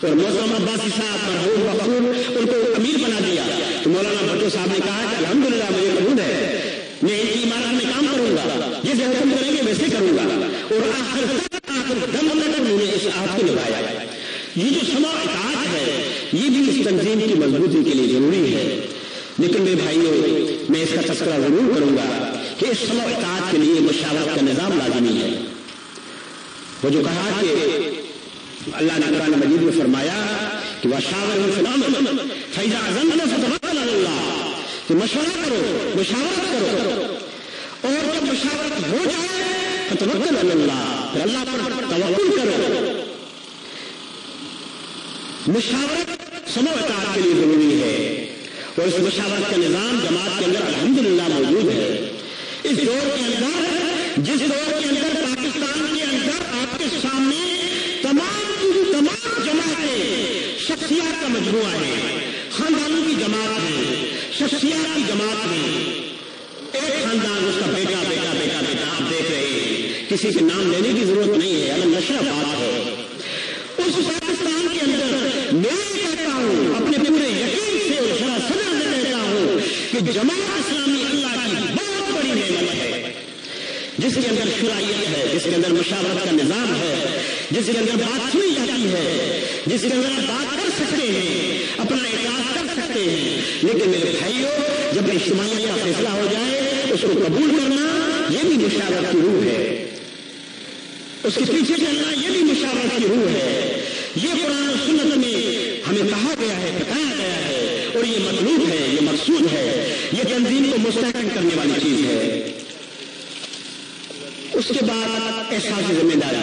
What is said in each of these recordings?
और मौलाना अब्बासी साहब मरहूम मखबूल उनको अमीर बना दिया। तो मौलाना भुट्टो साहब ने कहा कि अल्हम्दुलिल्लाह मुझे कबूल है, मैं इनकी इमारत में काम करूंगा, जैसे हुक्म करेंगे वैसे करूंगा। और आखिर दम तक उन्होंने इस आहद को निभाया। ये जो समा इताअत है ये भी इस तंजीम की मजबूती के लिए जरूरी है। लेकिन मेरे भाइयों, मैं इसका तस्करा जरूर करूंगा कि इस समा इताअत के लिए मुशावरत का निजाम लाजमी है। वो जो कहा कि अल्लाह ने कुरान मजीद में फरमाया कि वशावरहुम फिल अम्र फइज़ा अज़मता फतवक्कल अलल्लाह, कि मशवरा करो, मुशावरत करो, और जब मुशावरत हो जाए फतवक्कल अलल्लाह, फिर अल्लाह पर तवक्कुल करो। मुशावरत समा इताअत के लिए जरूरी है और इस मुशावरत का निजाम जमात के अंदर अल्हम्दुलिल्लाह मौजूद है। इस दौर के अंदर, जिस दौर के अंदर पाकिस्तान के अंदर आपके सामने तमाम जमातें शख्सियत का मजमुआ है, खानदानों की जमात है, शख्सियत की जमात है। एक खानदान उसका बेटा बेटा बेटा बेटा आप देख रहे हैं, किसी के नाम लेने की जरूरत नहीं है, अगर नशा बात है। उस पाकिस्तान के अंदर मैं कहता हूं अपने पूरे यकीन से और सरासर से कहता हूं कि जमात इस्लामी अल्लाह की बहुत बड़ी नेमत है, जिसके अंदर शुराइयत है, जिसके अंदर मुशावरत का निजाम है, जिसके अंदर बात सुनी जाती है, जिसके अंदर आप बात कर सकते हैं, अपना एहसास कर सकते हैं। लेकिन मेरे भाइयों, जब इज्तिमाइयत का फैसला हो जाए उसको कबूल करना यह भी मुशावरत की रूह है, उसके पीछे चलना यह भी मुशावरत की रूह है। ये कुरान और सुन्नत में हमें कहा गया है, बताया गया है, और ये मतलूब है, ये मकसूद है, ये तंजीम को मुस्तहकम करने वाली चीज है। उसके बाद एहसास जिम्मेदारी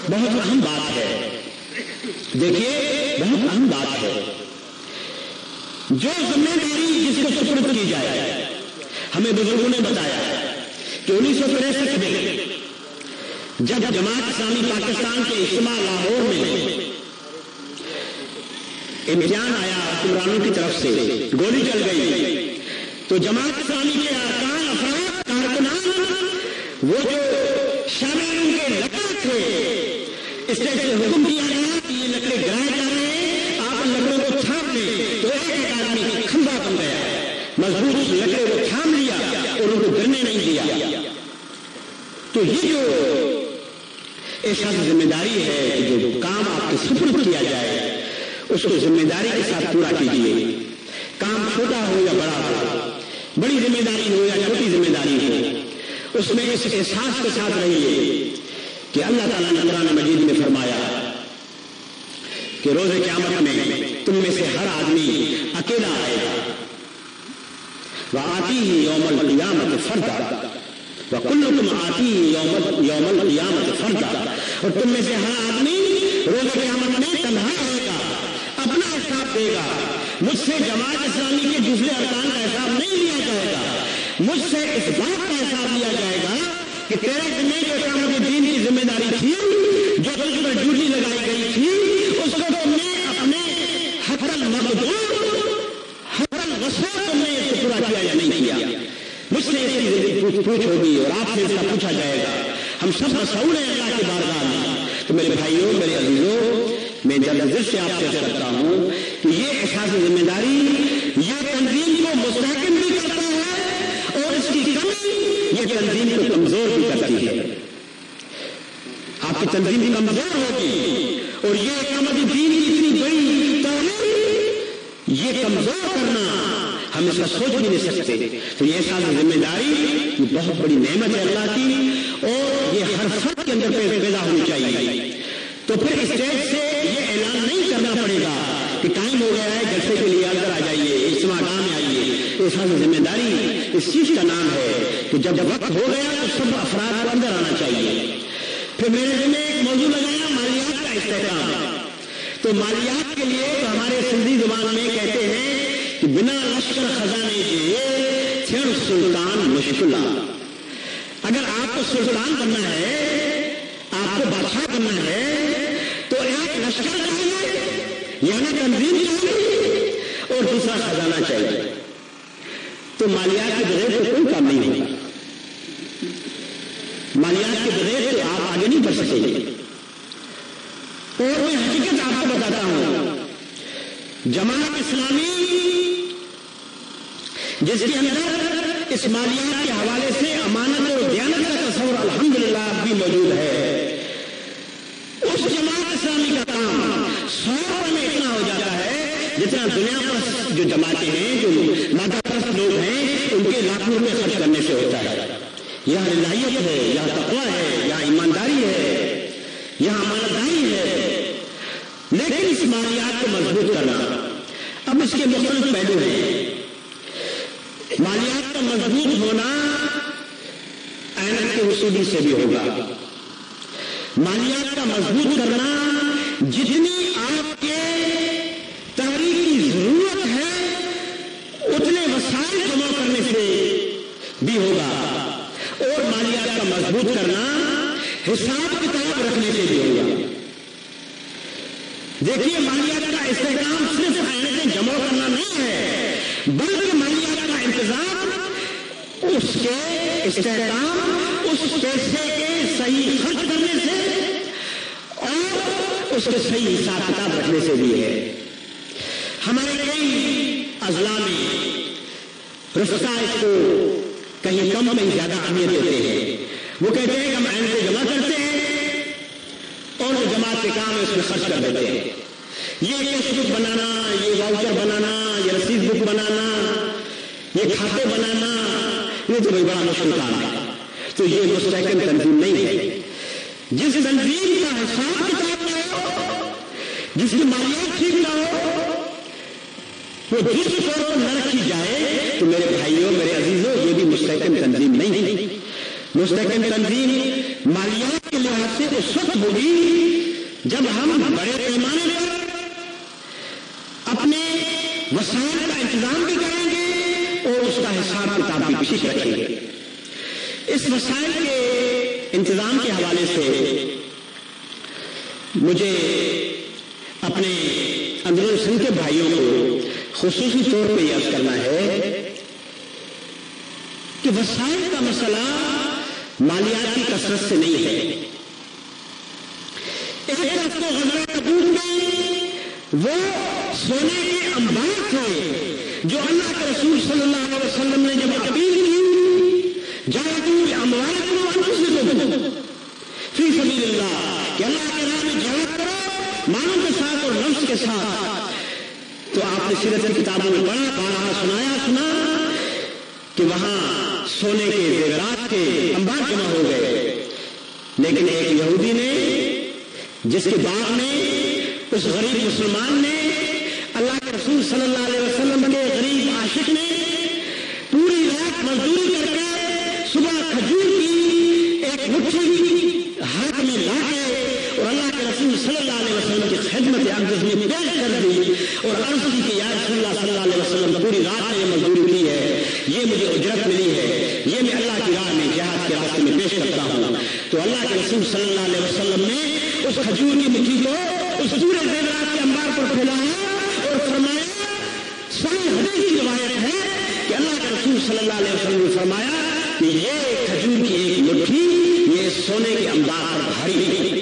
बहुत अहम बात है। देखिए, बहुत अहम बात है। जो जिम्मेदारी जिसको सुपुर्द की जाए, हमें बुजुर्गों ने बताया कि 1963 में जब जमात इस्लामी पाकिस्तान के इज्तिमा लाहौर में इम्तिहान आया हुक्मरानों की तरफ से, गोली चल गई, तो जमात इस्लामी के अरकान अफराद कारकुनान, वो जो शामिल उनके लकड़ थे, स्टेज से हुक्म दिया गया कि ये लकड़े गिराए जा रहे हैं, आप लकड़ों को थाम लें। तो एक आदमी खंभा बन गया, मजबूत लकड़े को थाम लिया और उनको गिरने नहीं दिया। तो ये जो एहसास जिम्मेदारी है कि जो काम आपके सुपुर्द किया जाए उसको जिम्मेदारी के साथ पूरा कीजिए। काम छोटा हो या बड़ा हो, बड़ी जिम्मेदारी हो या छोटी जिम्मेदारी हो, उसमें इस एहसास के साथ रहिए कि अल्लाह ताला ने कुरान मजीद में फरमाया कि रोज़े क़यामत में तुम में से हर आदमी अकेला आएगा। वह आती ही यौमल क़ियामत फर्दा, वह कुल्लुकुम आती ही यौमल क़ियामत फर्दा, और तुम में से हर आदमी रोज़े क़यामत में तन्हा आएगा, अपना हिसाब देगा। मुझसे जमात इस्लामी के दूसरे अरकान का हिसाब नहीं लिया जाएगा, मुझसे इस बात का हिसाब लिया जाएगा कि तेरे जिम्मे जो इक़ामत दीन की जिम्मेदारी थी, जो तुझ पर ड्यूटी लगाई गई थी, उसको तुमने अपने हक़ल मक़दूर हक़ल वसूल तुमने इसको पूरा किया या नहीं किया। मुझसे इसकी पूछ होगी और आपसे इसका पूछा जाएगा। हम सब मसऊल हैं अल्लाह की बारगाह में। तो मेरे भाइयों, मेरे अजीजों, मैं जल्दी से आपसे करता हूं कि ये एहसास जिम्मेदारी ये तंजीम को मुस्तहकम भी करता है और इसकी कमी ये तंजीम को कमजोर भी करती है। आपकी तंजीम कमजोर होगी और ये इक़ामत दीन की इतनी बड़ी तौहीद ये कमजोर करना हम इसका सोच भी नहीं सकते। तो ये एहसास जिम्मेदारी ये बहुत बड़ी नेमत है अल्लाह की और ये हर फर्द के अंदर पैदा होनी चाहिए। तो फिर स्टेज से ये ऐलान नहीं करना पड़ेगा कि टाइम हो गया है, जलसे के लिए अंदर आ जाइए, इज्तिमा में आइए। एहसास जिम्मेदारी इस चीज का नाम है कि जब वक्त हो गया तो सब अफराद को अंदर आना चाहिए। फिर मेरे में एक मौजूद लगाया मालियात का इस्तेमाल। तो मालियात के लिए तो हमारे सिंधी जुबान में कहते हैं कि बिना लश्कर खजाने के फिर सुल्तान मुश्किल। अगर आपको सुल्तान बनना है, आपको बादशाह बनना है, तो एक लश्कर चाहिए यानी तंजीम चाहिए और दूसरा खजाना चाहिए। तो मालियात के बगैर तो कोई काम नहीं होगा। मालियात के बगैर तो आप आगे नहीं बढ़ सकेंगे। اور میں حقیقت آپ کو بتاتا ہوں، جماعت اسلامی جس کے اندر اس مالیات کے حوالے سے امانت اور دیانت کا تصور الحمدللہ اب بھی موجود ہے، اس جماعت اسلامی کا کام 100 میں اتنا ہو جاتا ہے جتنا دنیا پر جو جماعتیں ہیں، جو مادہ پرست لوگ ہیں، ان کے لاکھوں روپے خرچ کرنے سے ہوتا ہے۔ یہاں للہیت ہے، یہاں تقویٰ ہے، یہاں ایمانداری ہے، یہاں امانتداری ہے، لیکن اس مالیات کو مضبوط کرنا، اب اس کے مختلف پہلو ہیں۔ مالیات کا مضبوط ہونا عینت کی وصولی سے بھی ہوگا۔ مالیات کا مضبوط کرنا جتنی آپ کے تحریک کی ضرورت ہے اتنے وسائل جمع کرنے سے بھی ہوگا، اور مالیات کا مضبوط کرنا حساب کتاب رکھنے سے بھی ہوگا۔ دیکھیے، مالیات کا استحکام صرف عینتیں جمع کرنا نہیں ہے، بلکہ مالیات کا انتظام، اس کے استحکام اس پیسے کے صحیح خرچ کرنے سے اور اس کے صحیح حساب کتاب رکھنے سے بھی ہے۔ ہمارے کئی اضلاع میں رفقا اس کو کہیں کم کہیں زیادہ اہمیت دیتے ہیں۔ وہ کہتے ہیں کہ ہم عینتیں جمع کرتے ہیں اور جو جماعت کے کام ہے اس میں خرچ کر دیتے ہیں۔ یہ کیش بک بنانا، یہ واؤچر بنانا، یہ رسید بک بنانا، یہ کھاتے بنانا، یہ تو بڑا مشکل کام ہے۔ تو یہ مستحکم تنظیم نہیں ہے۔ جس تنظیم کا حساب کتاب نہ ہو، جس کی مالیات ٹھیک نہ ہو، وہ جس طور پر نہ رکھی جائے، تو میرے بھائیوں، میرے عزیزوں، یہ بھی مستحکم تنظیم نہیں ہے۔ مستحکم تنظیم مالیات کے لحاظ سے اس وقت ہوگی جب ہم بڑے پیمانے پر اپنے وسائل کا انتظام بھی کریں گے اور اس کا حساب کتاب بھی ٹھیک رکھیں گے۔ اس وسائل کے انتظام کے حوالے سے مجھے اپنے اندرون سندھ کے بھائیوں کو خصوصی طور پہ یاد کرنا ہے کہ وسائل کا مسئلہ مالیاتی کثرت سے نہیں ہے۔ ایک طرف تو غزوہ تبوک میں وہ سونے کے انبار تھے جو اللہ کے رسول صلی اللہ علیہ وسلم نے جب اپیل کی، جاہدوا باموالکم وانفسکم فی سبیل اللہ، کہ اللہ کے راہ میں جہاد کرو مالوں کے ساتھ اور نفس کے ساتھ، تو آپ نے سیرت کی کتابوں میں پڑھا، سنا کہ وہاں سونے کے زیورات کے انبار جمع ہو گئے، لیکن ایک یہودی نے، جس کے باغ میں اس غریب مسلمان نے، اللہ کے رسول صلی اللہ علیہ وسلم کے غریب عاشق نے پوری رات مزدوری کر کے صبح کھجور کی ایک مٹھی ہاتھ میں لا کے اور اللہ کے رسول صلی اللہ علیہ وسلم کی خدمت اقدس میں پیش کر دی اور عرض کی کہ یا رسول اللہ صلی اللہ علیہ وسلم پوری رات نے یہ مزدوری کی ہے، یہ مجھے اجرت ملی ہے، یہ میں اللہ کی راہ میں جہاد کے راستے میں پیش کرتا ہوں۔ تو اللہ کے رسول صلی اللہ علیہ وسلم نے اس کھجور کی مٹھی کو اس پورے زیورات کے انبار پر پھیلایا اور فرمایا، صحیح حدیث کی روایت ہے کہ اللہ کے رسول صلی اللہ علیہ وسلم نے فرمایا کہ یہ کھجور کی ایک مٹھی یہ سونے کے انبار پر بھاری ہے۔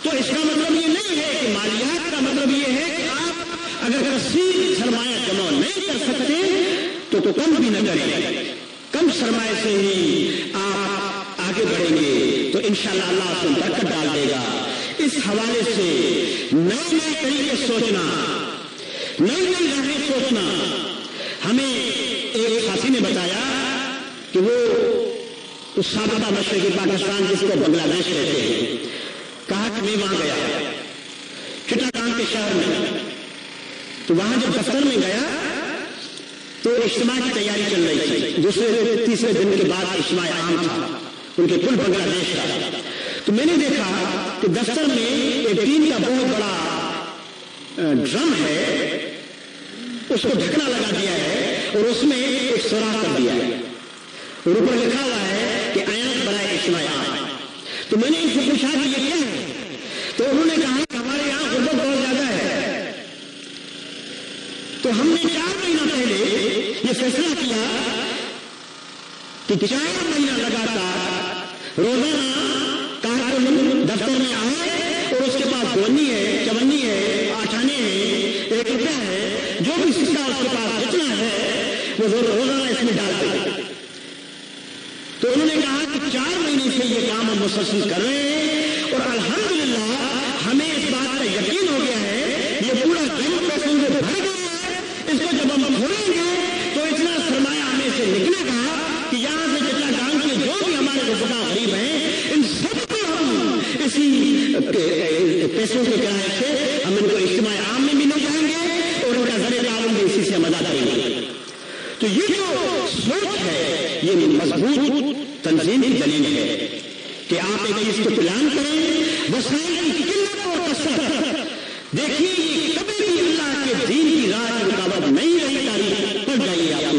تو اس کا مطلب یہ نہیں ہے کہ مالیات کا مطلب یہ ہے کہ آپ اگر کثیر سرمایہ جمع نہیں کر سکتے تو کم بھی نہ کریں، کم سرمایہ سے ہی آپ آگے بڑھیں گے تو انشاءاللہ اللہ آپ کو برکت ڈال دے گا۔ اس حوالے سے نئے نئے طریقے سوچنا، نئی نئی راہیں سوچنا۔ ہمیں ایک ساتھی نے بتایا کہ وہ اس سابقہ مشرقی پاکستان جس کو بنگلہ دیش کہتے ہیں، کہا کہ میں وہاں گیا چٹاگانگ کے شہر میں، تو وہاں جب دفتر میں گیا تو اجتماع کی تیاری چل رہی تھی، دوسرے تیسرے دن کے بعد اجتماع عام تھا ان کے کل بنگلہ دیش کا۔ تو میں نے دیکھا کہ دفتر میں ایک ٹین کا بہت بڑا ڈرم ہے، اس کو ڈھکنا لگا دیا ہے اور اس میں ایک سوراخ کر دیا ہے اور اوپر لکھا ہوا ہے کہ عینت برائے اجتماع عام۔ تو میں نے ان سے پوچھا کہ یہ کیا ہے، تو انہوں نے کہا کہ ہمارے یہاں غربت بہت زیادہ ہے، تو ہم نے 4 مہینہ پہلے یہ فیصلہ کیا کہ 4 مہینہ لگاتار روزانہ کارکن دفتر میں آئے اور اس 54 है, 58 है, 1 रुपया है, जो भी सिक्का उसके पास जितना है वो रोजाना इसमें डालते हैं। तो उन्होंने कहा कि 4 महीने से ये काम हम मुसलसल कर रहे हैं और अल्हम्दुलिल्लाह हमें इस बात का यकीन हो गया है, ये पूरा बैंक पैसों से भर गया है, इसको जब हम खोलेंगे तो इतना सरमाया हमें से निकलेगा कि यहाँ से जितना गांव के जो भी हमारे रुपया गरीब हैं इन सबको हम इसी पैसों के किराए से हम इनको इज्तिमा आम में भी ले जाएंगे और उनका ज़रिए ताउन भी इसी से मदद करेंगे। तो ये जो सोच है ये मजबूत तंजीम की दलील है कि आप एक इसको प्लान करें, वसाइल की किल्लत और कसरत। देखिए ये कभी भी अल्लाह के दीन की राह की रुकावट नहीं रही। तारीख पढ़ जाइए आप,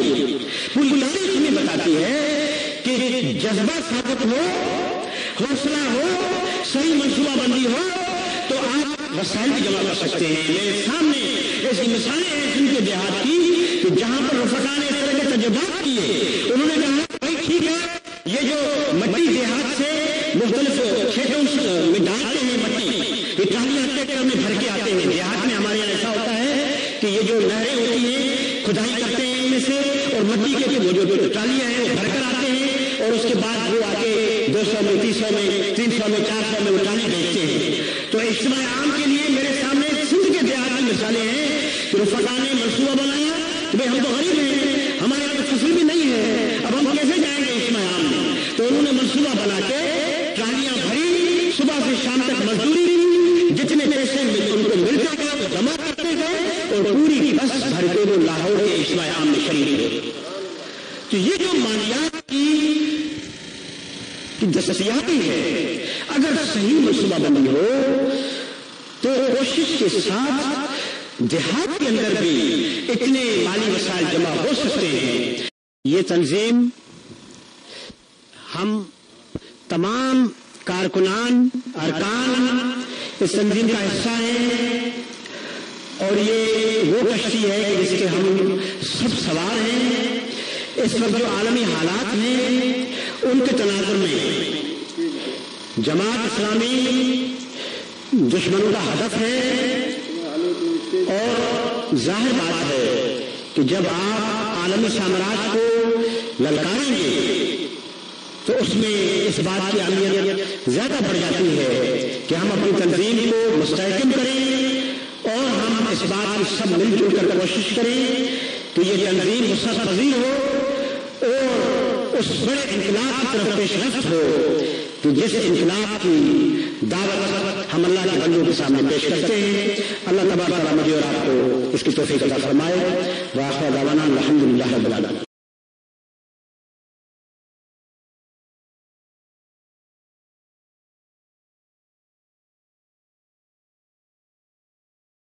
पूरी तारीख में बताती है कि जज्बा साबित हो, हौसला हो, सही मनसूबाबंदी हो तो आप वसाइल भी जमा कर सकते हैं। मेरे सामने ऐसी मिसालें हैं जिनके देहात की कि जहां पर रफका ने इस तरह के तजुर्बात किए, उन्होंने कहा भाई ठीक है, ये जो मट्टी देहात से मुख्तलिफ खेतों में डालते हैं, मट्टी ये ट्रालियां ट्रैक्टर में भर के आते हैं। देहात में हमारे यहाँ ऐसा होता है कि ये जो नहरें होती हैं खुदाई करते हैं इनमें से और मट्टी के वो जो ट्रालियां हैं वो भरकर आते हैं और उसके बाद वो आके 200 में, 300 में, 300 में, 400 में वो ट्राली बेचते हैं। तो इज्तिमा आम के लिए मेरे सामने सिंध के देहात की मिसालें हैं कि रफका ने मनसूबा बनाया कि भाई हम तो गरीब हैं, हमारे यहाँ तो फसल भी नहीं है, अब हम कैसे जाएंगे इज्तिमा आम में। तो उन्होंने मनसूबा बना के ट्रालियां भरी, सुबह से शाम तक मजदूरी, जितने पैसे उनको मिलते गए वो जमा करते गए और पूरी की बस भर के वो लाहौर के इज्तिमा आम में शरीक हुए। तो ये जो मालियात की दस्तयाबी है, अगर सही मनसूबाबंदी हो तो कोशिश के साथ देहात के अंदर भी इतने माली वसाइल जमा हो सकते हैं। ये तंजीम हम तमाम कारकुनान अरकान इस तंजीम का हिस्सा है और ये वो कश्ती है जिसके हम सब सवार हैं। इस वक्त जो आलमी हालात हैं उनके तनाजुर में जमात इस्लामी दुश्मनों का हदफ है और जाहिर बात है कि जब आप आलमी साम्राज्य को ललकारेंगे तो उसमें इस बात की अहमियत ज्यादा बढ़ जाती है कि हम अपनी तंजीम को मुस्तहकम करें और हम इस बात की सब मिलजुल कर कोशिश करें कि ये तंजीम वसअत पजीर हो और उस बड़े इनकलाब की तरफ पेशरफ्त हो कि जिस इनकलाब की दावत हम अल्लाह के बंदों के सामने पेश करते हैं। अल्लाह तबारक व तआला मुझे और आपको इसकी तौफीक अता फरमाए। व आखिर दावाना अल्हम्दुलिल्लाहि रब्बिल आलमीन।